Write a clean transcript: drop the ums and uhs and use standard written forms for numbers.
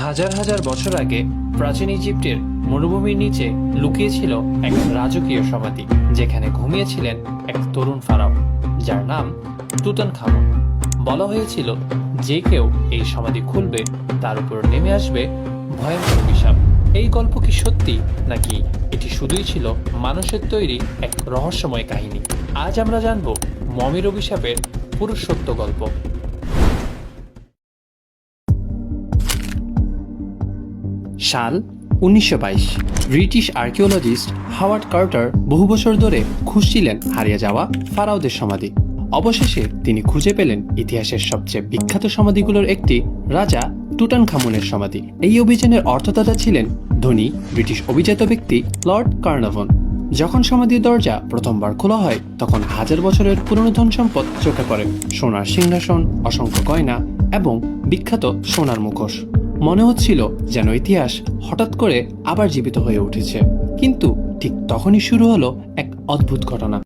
হাজার হাজার বছর আগে প্রাচীন ইজিপ্টের মরুভূমির নিচে লুকিয়েছিল এক রাজকীয় সমাধি, যেখানে ঘুমিয়েছিলেন এক তরুণ ফারাও যার নাম তুতানখামুন। বলা হয়েছিল যে কেউ এই সমাধি খুলবে তার উপর নেমে আসবে ভয়ঙ্কর অভিশাপ। এই গল্প কি সত্যি, নাকি এটি শুধুই ছিল মানুষের তৈরি এক রহস্যময় কাহিনী? আজ আমরা জানব মমির অভিশাপের পুরো সত্য গল্প। সাল 1922। ব্রিটিশ আর্কিওলজিস্ট হাওয়ার্ড কার্টার বহু বছর ধরে খুঁজছিলেন হারিয়ে যাওয়া ফারাওদের সমাধি। অবশেষে তিনি খুঁজে পেলেন ইতিহাসের সবচেয়ে বিখ্যাত সমাধিগুলোর একটি, রাজা টুটানখামুনের সমাধি। এই অভিযানের অর্থদাতা ছিলেন ধনী ব্রিটিশ অভিজাত ব্যক্তি লর্ড কার্নাভন। যখন সমাধির দরজা প্রথমবার খোলা হয় তখন হাজার বছরের পুরনো ধন সম্পদ চোখে পড়ে। সোনার সিংহাসন, অসংখ্য গয়না এবং বিখ্যাত সোনার মুখোশ। মনে হচ্ছিল যেন ইতিহাস হঠাৎ করে আবার জীবিত হয়ে উঠেছে। কিন্তু ঠিক তখনই শুরু হলো এক অদ্ভুত ঘটনা।